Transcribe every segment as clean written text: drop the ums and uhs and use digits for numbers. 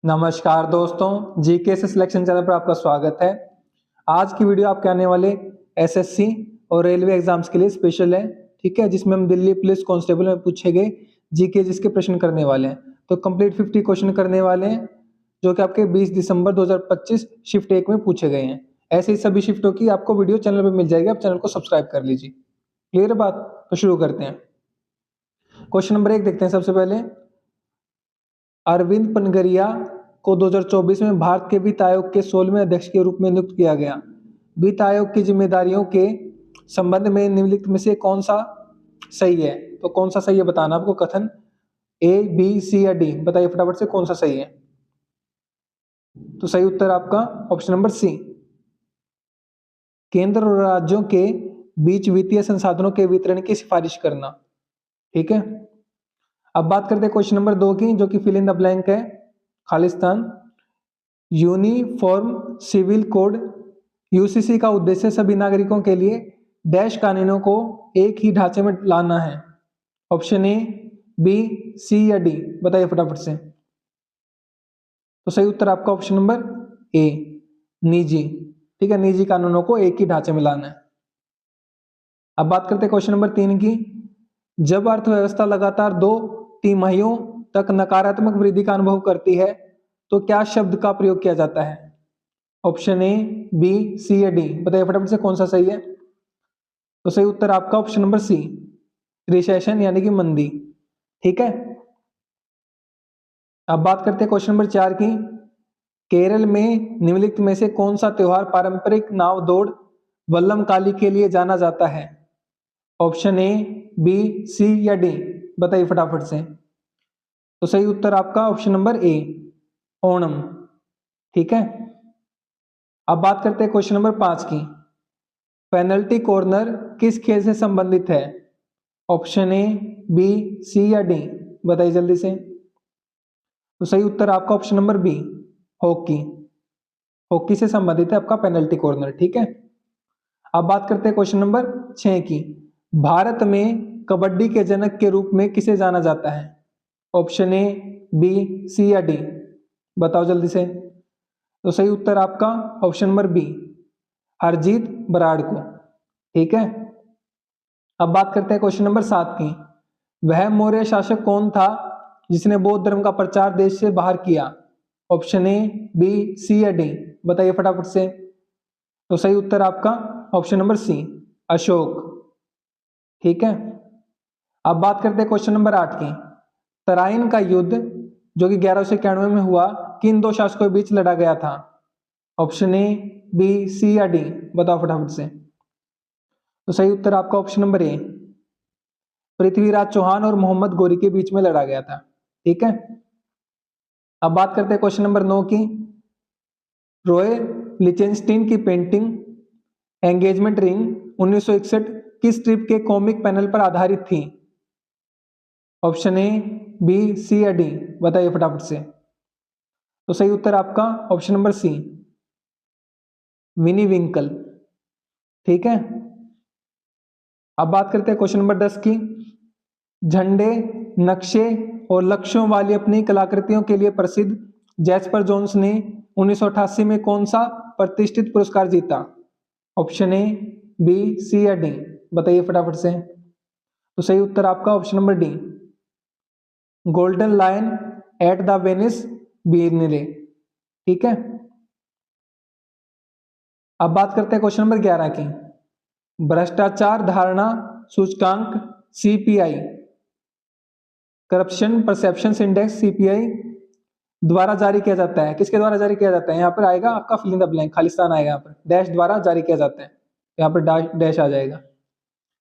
नमस्कार दोस्तों, जीके से सिलेक्शन चैनल पर आपका स्वागत है। आज की वीडियो आपके आने वाले एसएससी और रेलवे एग्जाम्स के लिए स्पेशल है, ठीक है, जिसमें हम दिल्ली पुलिस कांस्टेबल में पूछे गए जीके जिसके प्रश्न करने वाले हैं। तो कंप्लीट 50 क्वेश्चन करने वाले हैं, जो कि आपके 20 दिसंबर 2025 शिफ्ट 1 में पूछे गए हैं। ऐसे ही सभी शिफ्टों की आपको वीडियो चैनल पर मिल जाएगी, आप चैनल को सब्सक्राइब कर लीजिए। क्लियर बात? तो शुरू करते हैं। क्वेश्चन नंबर 1 देखते हैं सबसे पहले। अरविंद पनगरिया को 2024 में भारत के वित्त आयोग के 16वें अध्यक्ष के रूप में नियुक्त किया गया। वित्त आयोग की जिम्मेदारियों के संबंध में निम्नलिखित में से कौन सा सही है? तो कौन सा सही है बताना आपको। कथन ए, बी, सी या डी, बताइए फटाफट से कौन सा सही है। तो सही उत्तर आपका ऑप्शन नंबर सी, केंद्र और राज्यों के बीच वित्तीय संसाधनों के वितरण की सिफारिश करना। ठीक है, अब बात करते हैं क्वेश्चन नंबर 2 की, जो कि फिल इन द ब्लैंक है। Khalistan uniform civil code UCC का उद्देश्य सभी नागरिकों के लिए डैश कानूनों को एक ही ढांचे में लाना है। ऑप्शन ए, बी, सी या डी, बताइए फटाफट से। तो सही उत्तर आपका ऑप्शन नंबर ए, निजी। ठीक है, निजी कानूनों को एक ही ढांचे में लाना है। अब बात करते हैं क्वेश्चन नंबर 3 की। जब अर्थव्यवस्था लगातार 2 तिमाहियों तक नकारात्मक वृद्धि का अनुभव करती है तो क्या शब्द का प्रयोग किया जाता है? ऑप्शन ए, बी, सी या डी, बताइए फटाफट से कौन सा सही है। तो सही उत्तर आपका ऑप्शन नंबर सी, रिसेशन यानी कि मंदी। ठीक है, अब बात करते हैं क्वेश्चन नंबर 4 की। केरल में निम्नलिखित में से कौन सा त्योहार पारंपरिक नाव दौड़ वल्लम काली के लिए जाना जाता है? ऑप्शन ए, बी, सी या डी, बताइए फटाफट से। तो सही उत्तर आपका ऑप्शन नंबर ए, ओणम। ठीक है, अब बात करते हैं क्वेश्चन नंबर 5 की। पेनल्टी कॉर्नर किस खेल से संबंधित है? ऑप्शन ए, बी, सी या डी, बताइए जल्दी से। तो सही उत्तर आपका option number B, hockey. Hockey से संबंधित है आपका पेनल्टी कॉर्नर। ठीक है, अब बात करते हैं क्वेश्चन नंबर 6 की। भारत में कबड्डी के जनक के रूप में किसे जाना जाता है? ऑप्शन ए, बी, सी या डी, बताओ जल्दी से। तो सही उत्तर आपका option number B, Harjeet Brar को। ठीक है, अब बात करते हैं क्वेश्चन नंबर 7 की। वह मौर्य शासक कौन था जिसने बौद्ध धर्म का प्रचार देश से बाहर किया? ऑप्शन ए, बी, सी या डी, बताइए फटाफट से। तो सही उत्तर आपका ऑप्शन नंबर सी, अशोक। ठीक है, अब बात करते हैं क्वेश्चन नंबर 8 की। तराइन का युद्ध जो कि 1191 में हुआ किन 2 शासकों के बीच लड़ा गया था? ऑप्शन ए, बी, सी या डी, बताओ फटाफट से। तो सही उत्तर आपका option number A, Prithviraj Chauhan और मोहम्मद गौरी के बीच में लड़ा गया था। ठीक है, अब बात करते हैं क्वेश्चन नंबर 9 की। रॉय लिचेनस्टीन की पेंटिंग एंगेजमेंट रिंग 1961 किस स्ट्रिप के कॉमिक पैनल पर आधारित थी? ऑप्शन ए, बी, सी या डी, बताइए फटाफट से। तो सही उत्तर आपका ऑप्शन नंबर सी, विनी विंकल। ठीक है, अब बात करते हैं क्वेश्चन नंबर 10 की। झंडे, नक्शे और लक्ष्यों वाली अपनी कलाकृतियों के लिए प्रसिद्ध जैस्पर जोन्स ने 1988 में कौन सा प्रतिष्ठित पुरस्कार जीता? ऑप्शन ए, बी, सी या डी, बताइए फटाफट से। तो सही उत्तर आपका option number D, golden lion at the Venice Biennale. ठीक है, अब बात करते हैं क्वेश्चन नंबर 11 की। भ्रष्टाचार धारणा सूचकांक CPI, corruption perception index CPI द्वारा जारी किया जाता है। किसके द्वारा जारी किया जाता है? यहाँ पर आएगा आपका fill in the blank, Khalistan आएगा, यहाँ पर डैश द्वारा जारी किया जाता है, यहाँ पर डैश आ जाएगा।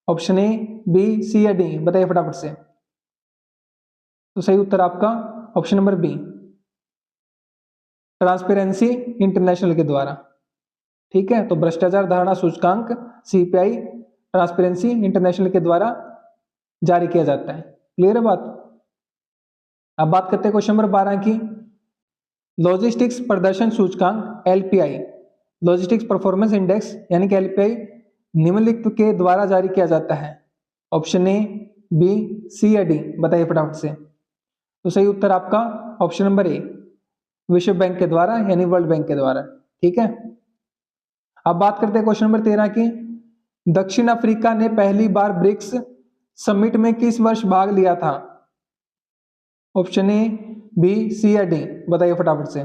ऑप्शन ए, बी, सी या डी, बताइए फटाफट से। तो सही उत्तर आपका option number B, transparency international के द्वारा। ठीक है, तो भ्रष्टाचार धारणा सूचकांक सीपीआई ट्रांसपेरेंसी इंटरनेशनल के द्वारा जारी किया जाता है। क्लियर है बात? अब बात करते हैं क्वेश्चन नंबर 12 की। लॉजिस्टिक्स प्रदर्शन सूचकांक एलपीआई, लॉजिस्टिक्स परफॉर्मेंस इंडेक्स यानी कि एलपीआई निम्नलिखित के द्वारा जारी किया जाता है। ऑप्शन ए, बी, सी या डी, बताइए फटाफट से। तो सही उत्तर आपका ऑप्शन नंबर ए, विश्व बैंक के द्वारा यानी वर्ल्ड बैंक के द्वारा। ठीक है, अब बात करते हैं क्वेश्चन नंबर 13 की। दक्षिण अफ्रीका ने पहली बार ब्रिक्स समिट में किस वर्ष भाग लिया था? ऑप्शन ए, बी, सी या डी, बताइए फटाफट से।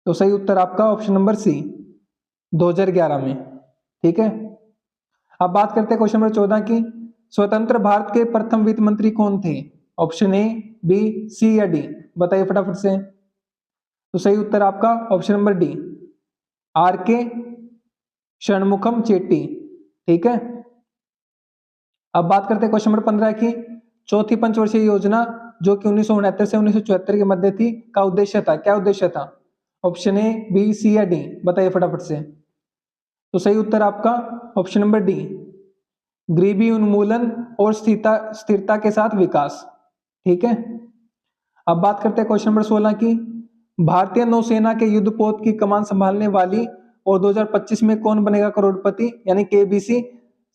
तो सही उत्तर आपका ऑप्शन नंबर सी, 2011 में। ठीक है, अब बात करते हैं क्वेश्चन नंबर 14 की। स्वतंत्र भारत के प्रथम वित्त मंत्री कौन थे? ऑप्शन ए, बी, सी या डी, बताइए फटाफट से। तो सही उत्तर आपका ऑप्शन नंबर डी, आर के षणमुखम चेट्टी। ठीक है, अब बात करते हैं क्वेश्चन नंबर 15 की। चौथी पंचवर्षीय योजना जो कि 1969 से 1974 के मध्य थी का उद्देश्य था, क्या उद्देश्य था? ऑप्शन ए, बी, सी या डी, बताइए फटाफट से। तो सही उत्तर आपका ऑप्शन नंबर डी, गरीबी उन्मूलन और स्थिरता के साथ विकास। ठीक है, अब बात करते हैं क्वेश्चन नंबर 16 की। भारतीय नौसेना के युद्धपोत की कमान संभालने वाली और 2025 में कौन बनेगा करोड़पति यानी केबीसी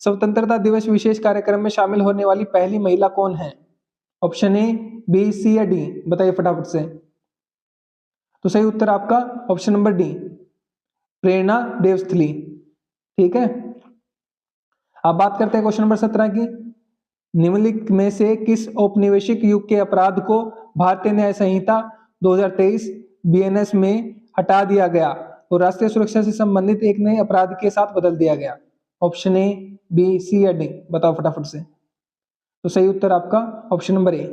स्वतंत्रता दिवस विशेष कार्यक्रम में शामिल होने वाली पहली महिला कौन है? ऑप्शन ए, बी, सी या डी, बताइए फटाफट से। तो सही उत्तर आपका ऑप्शन नंबर डी, प्रेरणा देवस्थली। ठीक है, अब बात करते हैं क्वेश्चन नंबर 17 की। निम्नलिखित में से किस औपनिवेशिक युग के अपराध को भारतीय न्याय संहिता 2023 बीएनएस में हटा दिया गया और राष्ट्रीय सुरक्षा से संबंधित एक नए अपराध के साथ बदल दिया गया? ऑप्शन ए, बी, सी या डी, बताओ फटाफट से। तो सही उत्तर आपका ऑप्शन नंबर ए,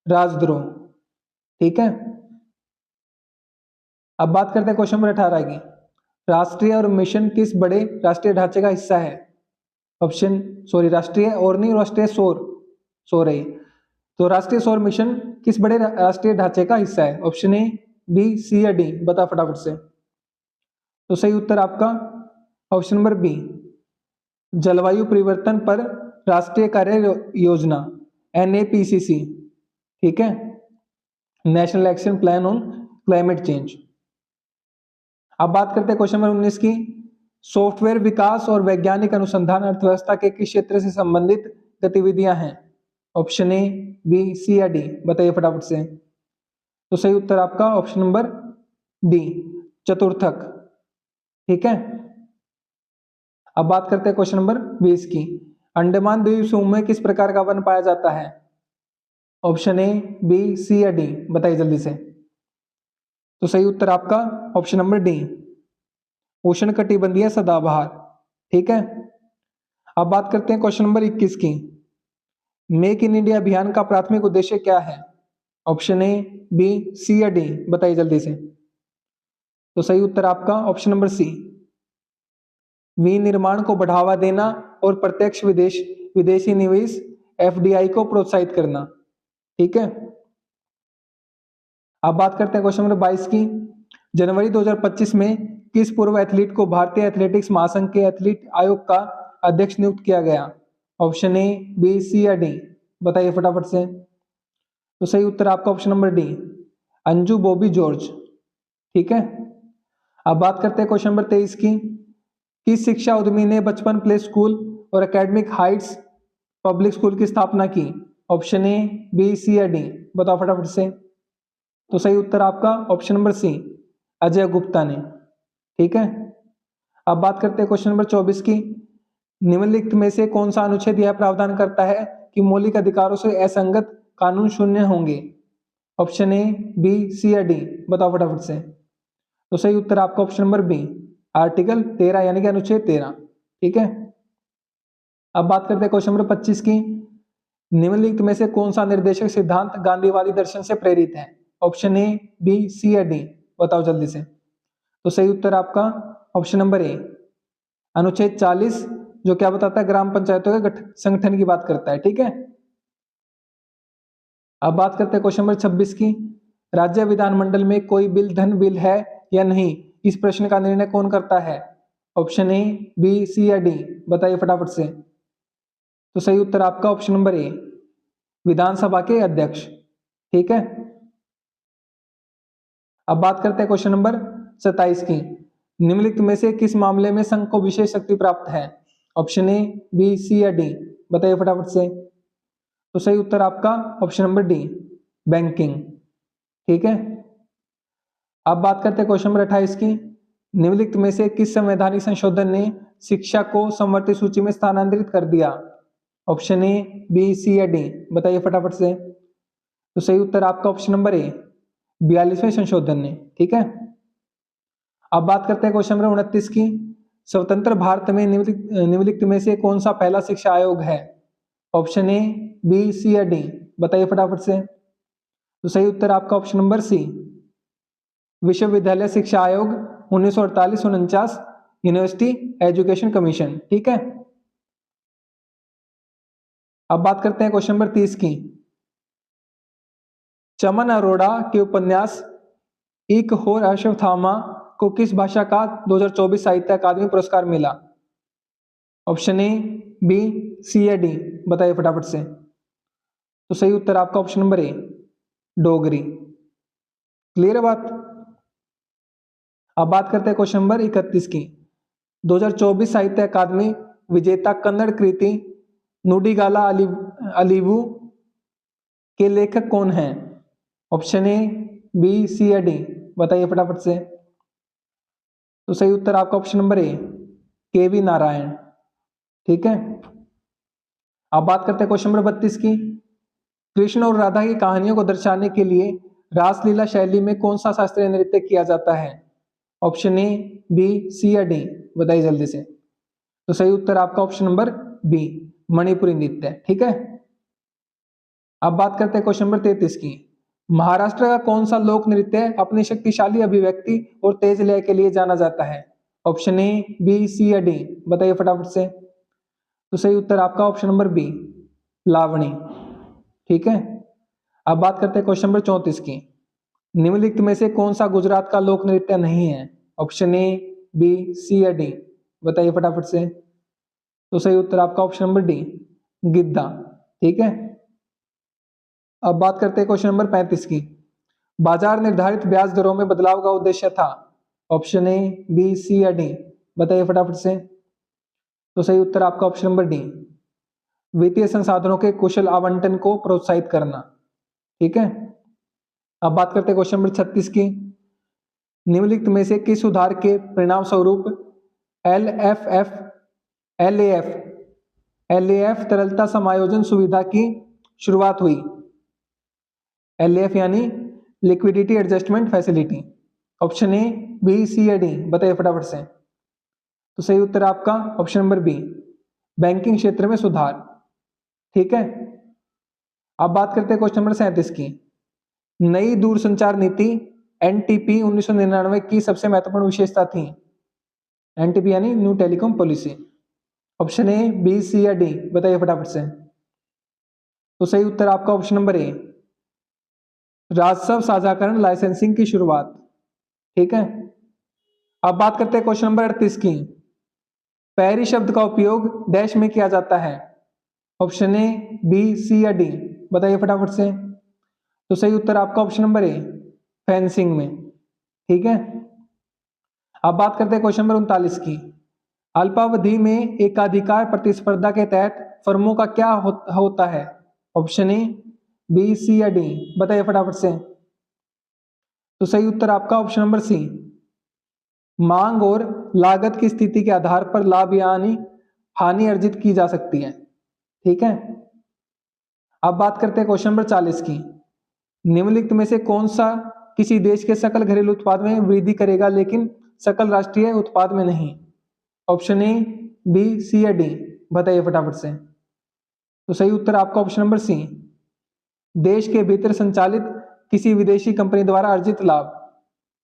राजद्रोह। ठीक है, अब बात करते हैं क्वेश्चन नंबर 18 की। राष्ट्रीय और मिशन किस बड़े राष्ट्रीय ढांचे का हिस्सा है? राष्ट्रीय और नहीं, राष्ट्रीय सौर है। तो राष्ट्रीय सौर मिशन किस बड़े राष्ट्रीय ढांचे का हिस्सा है? ऑप्शन ए, बी, सी या डी, बता फटाफट से। तो सही उत्तर आपका ऑप्शन नंबर बी, जलवायु परिवर्तन पर राष्ट्रीय कार्य योजना NAPCC। ठीक है, national action plan on climate change. अब बात करते हैं क्वेश्चन नंबर 19 की। सॉफ्टवेयर विकास और वैज्ञानिक अनुसंधान अर्थव्यवस्था के किस क्षेत्र से संबंधित गतिविधियां हैं? ऑप्शन ए, बी, सी या डी, बताइए फटाफट से। तो सही उत्तर आपका ऑप्शन नंबर डी, चतुर्थक। ठीक है, अब बात करते हैं क्वेश्चन नंबर 20 की। अंडमान द्वीप समूह में किस प्रकार का वन पाया जाता है? ऑप्शन ए, बी, सी या डी, बताइए जल्दी से। तो सही उत्तर आपका ऑप्शन नंबर डी, उष्णकटिबंधीय सदाबहार। ठीक है, अब बात करते हैं क्वेश्चन नंबर 21 की। मेक इन इंडिया अभियान का प्राथमिक उद्देश्य क्या है? ऑप्शन ए, बी, सी या डी, बताइए जल्दी से। तो सही उत्तर आपका ऑप्शन नंबर सी, विनिर्माण को बढ़ावा देना और प्रत्यक्ष विदेशी निवेश FDI को प्रोत्साहित करना। ठीक है, अब बात करते हैं क्वेश्चन नंबर 22 की। जनवरी 2025 में किस पूर्व एथलीट को भारतीय एथलेटिक्स महासंघ के एथलीट आयोग का अध्यक्ष नियुक्त किया गया? ऑप्शन ए, बी, सी या डी, बताइए फटाफट से। तो सही उत्तर आपका option number D, Anju Bobby George. ठीक है, अब बात करते हैं क्वेश्चन नंबर 23 की। किस शिक्षा उद्यमी ने बचपन प्ले स्कूल और एकेडमिक हाइट्स पब्लिक स्कूल की स्थापना की? ऑप्शन ए, बी, सी या डी, बताओ फटाफट से। तो सही उत्तर आपका option number C, Ajay Gupta ने। ठीक है, अब बात करते हैं क्वेश्चन नंबर 24 की। निम्नलिखित में से कौन सा अनुच्छेद यह प्रावधान करता है कि मौलिक अधिकारों से असंगत कानून शून्य होंगे? ऑप्शन ए, बी, सी या डी, बताओ फटाफट से। तो सही उत्तर आपका ऑप्शन नंबर बी, आर्टिकल 13 यानी कि अनुच्छेद 13। ठीक है, अब बात करते हैं क्वेश्चन नंबर 25 की। निम्नलिखित में से कौन सा निर्देशक सिद्धांत गांधीवादी दर्शन से प्रेरित है? ऑप्शन ए, बी, सी या डी, बताओ जल्दी से। तो सही उत्तर आपका ऑप्शन नंबर ए, अनुच्छेद 40, जो क्या बताता है, ग्राम पंचायतों के संगठन की बात करता है। ठीक है, अब बात करते हैं क्वेश्चन नंबर 26 की। राज्य विधानमंडल में कोई बिल धन बिल है या नहीं, इस प्रश्न का निर्णय कौन करता है? ऑप्शन ए, बी, सी या डी, बताइए फटाफट से। तो सही उत्तर आपका ऑप्शन नंबर ए, विधानसभा के अध्यक्ष। ठीक है, अब बात करते हैं क्वेश्चन नंबर 27 की। निम्नलिखित में से किस मामले में संघ को विशेष शक्ति प्राप्त है? ऑप्शन ए, बी, सी या डी, बताइए फटाफट से। तो सही उत्तर आपका ऑप्शन नंबर डी, बैंकिंग। ठीक है, अब बात करते हैं क्वेश्चन नंबर 28 की। निम्नलिखित में से किस संवैधानिक संशोधन ने शिक्षा को समवर्ती सूची में स्थानांतरित कर दिया? ऑप्शन ए, बी, सी या डी, बताइए फटाफट से। तो सही उत्तर आपका ऑप्शन नंबर ए, 42वें संशोधन ने। ठीक है, अब बात करते हैं क्वेश्चन नंबर 29 की। स्वतंत्र भारत में निम्नलिखित में से कौन सा पहला शिक्षा आयोग है? ऑप्शन ए, बी, सी या डी, बताइए फटाफट से। तो सही उत्तर आपका ऑप्शन नंबर सी, विश्वविद्यालय शिक्षा आयोग 1948-49, यूनिवर्सिटी एजुकेशन कमीशन। ठीक है, अब बात करते हैं क्वेश्चन नंबर 30 की। चमन अरोड़ा के उपन्यास एक और अश्वत्थामा को किस भाषा का 2024 साहित्य अकादमी पुरस्कार मिला? ऑप्शन ए, बी, सी या डी, बताइए फटाफट से। तो सही उत्तर आपका ऑप्शन नंबर ए, डोगरी। क्लियर है बात? अब बात करते हैं क्वेश्चन नंबर 31 की। 2024 साहित्य अकादमी विजेता कन्नड़ कृति नुडिगाला अलीवू के लेखक कौन हैं? ऑप्शन ए, बी, सी या डी, बताइए फटाफट से। तो सही उत्तर आपका ऑप्शन नंबर ए, के वी नारायण। ठीक है, अब बात करते हैं क्वेश्चन नंबर 32 की। कृष्ण और राधा की कहानियों को दर्शाने के लिए रासलीला शैली में कौन सा शास्त्रीय नृत्य किया जाता है? ऑप्शन ए, बी, सी या डी, बताइए जल्दी से। तो सही उत्तर आपका ऑप्शन नंबर बी, मणिपुरी नृत्य। ठीक है, अब बात करते हैं क्वेश्चन नंबर 33 की। महाराष्ट्र का कौन सा लोक नृत्य अपनी शक्तिशाली अभिव्यक्ति और तेज लय के लिए जाना जाता है? ऑप्शन ए, बी, सी या डी, बताइए फटाफट से। तो सही उत्तर आपका ऑप्शन नंबर बी, लावणी। ठीक है, अब बात करते हैं क्वेश्चन नंबर 34 की। निम्नलिखित में से कौन सा गुजरात का लोक नृत्य नहीं है? ऑप्शन ए, बी, सी या डी, बताइए फटाफट से। तो सही उत्तर आपका ऑप्शन नंबर डी, गिद्दा। ठीक है, अब बात करते हैं क्वेश्चन नंबर 35 की। बाजार निर्धारित ब्याज दरों में बदलाव का उद्देश्य था? ऑप्शन ए, बी, सी या डी, बताइए फटाफट से। तो सही उत्तर आपका ऑप्शन नंबर डी, वित्तीय संसाधनों के कुशल आवंटन को प्रोत्साहित करना। ठीक है, अब बात करते हैं क्वेश्चन नंबर 36 की। निम्नलिखित में से किस सुधार के परिणाम स्वरूप एलएएफ तरलता समायोजन सुविधा की शुरुआत हुई? एलएएफ यानी liquidity adjustment facility. Option A, B, C या डी, बताइए फटाफट से। तो सही उत्तर आपका ऑप्शन नंबर बी, बैंकिंग क्षेत्र में सुधार। ठीक है, अब बात करते हैं क्वेश्चन नंबर 37 की। नई दूरसंचार नीति एनटीपी 1999 की सबसे महत्वपूर्ण विशेषता थी? एनटीपी यानी new telecom policy. Option A, B, C या डी, बताइए फटाफट से। तो सही उत्तर आपका ऑप्शन नंबर ए, राजस्व साझाकरण लाइसेंसिंग की शुरुआत। ठीक है, अब बात करते हैं क्वेश्चन नंबर 38 की। पैरी शब्द का उपयोग डैश में किया जाता है? ऑप्शन ए, बी, सी या डी, बताइए फटाफट से। तो सही उत्तर आपका ऑप्शन नंबर ए, फेंसिंग में। ठीक है, अब बात करते हैं क्वेश्चन नंबर 39 की। अल्पावधि में एकाधिकार प्रतिस्पर्धा के तहत फर्मों का क्या होता है? ऑप्शन ए, बी, सी या डी, बताइए फटाफट से। तो सही उत्तर आपका ऑप्शन नंबर सी, मांग और लागत की स्थिति के आधार पर लाभ या हानि अर्जित की जा सकती है। ठीक है, अब बात करते हैं क्वेश्चन नंबर 40 की। निम्नलिखित में से कौन सा किसी देश के सकल घरेलू उत्पाद में वृद्धि करेगा लेकिन सकल राष्ट्रीय उत्पाद में नहीं? ऑप्शन ए, बी, सी या डी, बताइए फटाफट से। तो सही उत्तर आपका ऑप्शन नंबर सी, देश के भीतर संचालित किसी विदेशी कंपनी द्वारा अर्जित लाभ।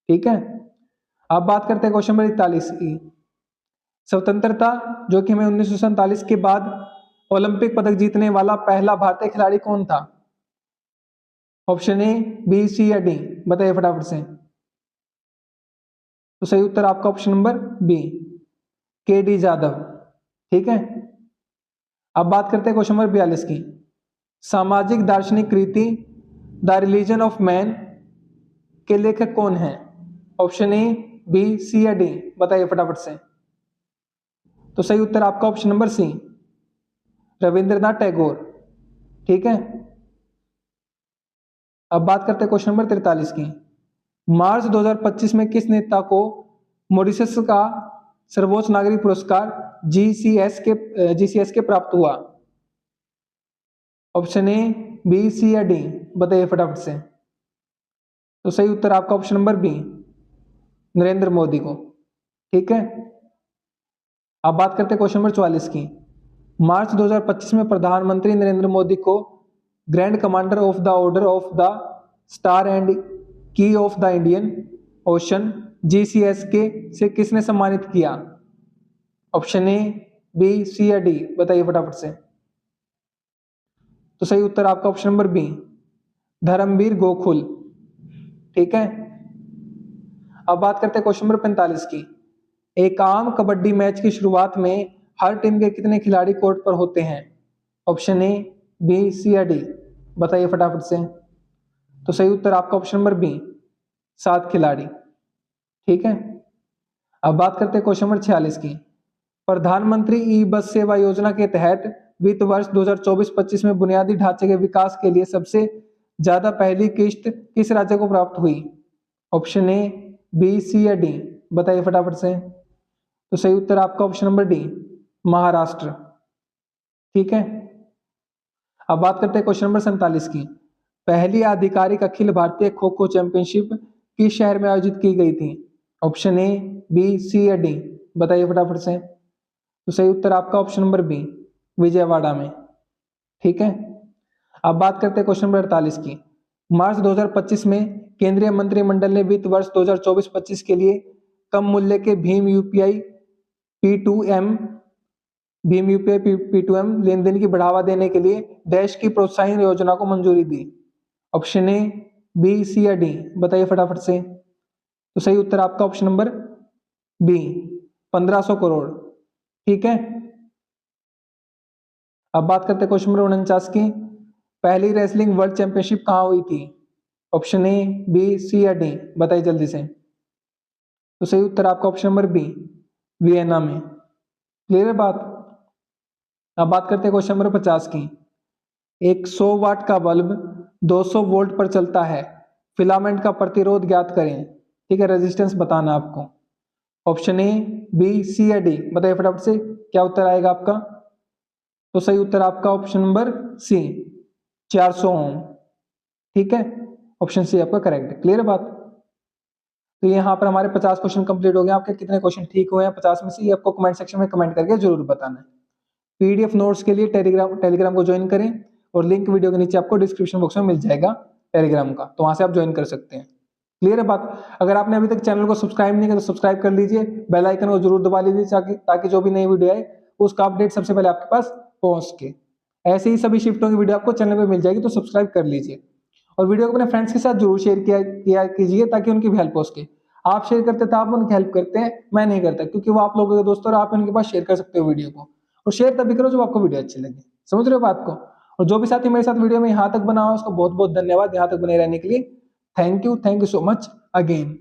ठीक है, अब बात करते हैं क्वेश्चन नंबर 41 की। स्वतंत्रता जो कि हमें 1947 के बाद ओलंपिक पदक जीतने वाला पहला भारतीय खिलाड़ी कौन था? ऑप्शन ए, बी, सी या डी, बताइए फटाफट से। तो सही उत्तर आपका ऑप्शन नंबर बी, के डी जाधव। ठीक है, अब बात करते हैं क्वेश्चन नंबर 42 की। सामाजिक दार्शनिक कृति द रिलीजन ऑफ मैन के लेखक कौन है? ऑप्शन ए, बी, सी या डी, बताइए फटाफट से। तो सही उत्तर आपका option number C, Rabindranath Tagore. ठीक है, अब बात करते हैं क्वेश्चन नंबर 43 की। मार्च 2025 में किस नेता को मॉरिशस का सर्वोच्च नागरिक पुरस्कार जीसीएस के प्राप्त हुआ? ऑप्शन ए, बी, सी या डी, बताइए फटाफट से। तो सही उत्तर आपका option number B, Narendra Modi को। ठीक है, अब बात करते हैं क्वेश्चन नंबर 44 की। मार्च 2025 में प्रधानमंत्री नरेंद्र मोदी को grand commander of the order of the star and key of the Indian ocean GCS K से किसने सम्मानित किया? ऑप्शन ए, बी, सी या डी, बताइए फटाफट से। तो सही उत्तर आपका option number B, Dharambeer Gokhool. ठीक है, अब बात करते हैं क्वेश्चन नंबर 45 की। एक आम कबड्डी मैच की शुरुआत में हर टीम के कितने खिलाड़ी कोर्ट पर होते हैं? ऑप्शन ए, बी, सी या डी, बताइए फटाफट से। तो सही उत्तर आपका ऑप्शन नंबर बी, 7 खिलाड़ी। ठीक है, अब बात करते हैं क्वेश्चन नंबर 46 की। प्रधानमंत्री ई बस सेवा योजना के तहत वित्त वर्ष 2024-25 में बुनियादी ढांचे के विकास के लिए सबसे ज्यादा पहली किस्त किस राज्य को प्राप्त हुई? ऑप्शन ए, बी, सी या डी, बताइए फटाफट से। तो सही उत्तर आपका ऑप्शन नंबर डी, महाराष्ट्र। ठीक है, अब बात करते हैं क्वेश्चन नंबर 47 की। पहली आधिकारिक अखिल भारतीय खो खो चैंपियनशिप किस शहर में आयोजित की गई थी? ऑप्शन ए, बी, सी या डी, बताइए फटाफट से। तो सही उत्तर आपका ऑप्शन नंबर बी, विजयवाड़ा में। ठीक है, अब बात करते हैं क्वेश्चन नंबर 48 की। मार्च 2025 में केंद्रीय मंत्रिमंडल ने वित्त वर्ष 2024-25 के लिए कम मूल्य के भीम यूपीआई P2M लेन देन की बढ़ावा देने के लिए देश की प्रोत्साहन योजना को मंजूरी दी। ऑप्शन ए, बी, सी या डी, बताइए फटाफट से। तो सही उत्तर आपका ऑप्शन नंबर बी, 1500 करोड़। ठीक है, अब बात करते हैं क्वेश्चन नंबर 49 की। पहली रेसलिंग वर्ल्ड चैंपियनशिप कहाँ हुई थी? ऑप्शन ए, बी, सी या डी, बताइए जल्दी से। तो सही उत्तर आपका ऑप्शन नंबर बी, वियना में। क्लियर है बात? अब बात करते हैं क्वेश्चन नंबर 50 की। एक 100 वाट का बल्ब 200 वोल्ट पर चलता है, फिलामेंट का प्रतिरोध ज्ञात करें। ठीक है, रेजिस्टेंस बताना आपको। ऑप्शन ए, बी, सी या डी, बताइए फटाफट से क्या उत्तर आएगा आपका। तो सही उत्तर आपका ऑप्शन नंबर सी, 400 ओम। ठीक है, ऑप्शन सी आपका करेक्ट है। क्लियर है बात? तो यहाँ पर हमारे 50 क्वेश्चन कंप्लीट हो गए। आपके कितने क्वेश्चन ठीक हुए हैं 50 में से, ये आपको कमेंट सेक्शन में कमेंट करके जरूर बताना है। पीडीएफ नोट्स के लिए टेलीग्राम को ज्वाइन करें और लिंक वीडियो के नीचे आपको डिस्क्रिप्शन बॉक्स में मिल जाएगा टेलीग्राम का, तो वहां से आप ज्वाइन कर सकते हैं। क्लियर है बात? अगर आपने अभी तक चैनल को सब्सक्राइब नहीं किया तो सब्सक्राइब कर लीजिए, बेल आइकन को जरूर दबा लीजिए ताकि जो भी नई वीडियो आए उसका अपडेट सबसे पहले आपके पास पहुंच के। ऐसे ही सभी शिफ्टों की वीडियो आपको चैनल पे मिल जाएगी, तो सब्सक्राइब कर लीजिए और वीडियो को अपने फ्रेंड्स के साथ जरूर शेयर किया कीजिए ताकि उनकी भी हेल्प हो सके। आप शेयर करते तो आप उनकी हेल्प करते हैं, मैं नहीं करता, क्योंकि वो आप लोगों के दोस्त और आप उनके पास शेयर कर सकते हो वीडियो को। और शेयर तभी करो जब आपको वीडियो अच्छी लगे। समझ रहे हो बात को? और जो भी साथी मेरे साथ वीडियो में यहाँ तक बना हो उसको बहुत बहुत धन्यवाद यहाँ तक बने रहने के लिए। Thank you so much again.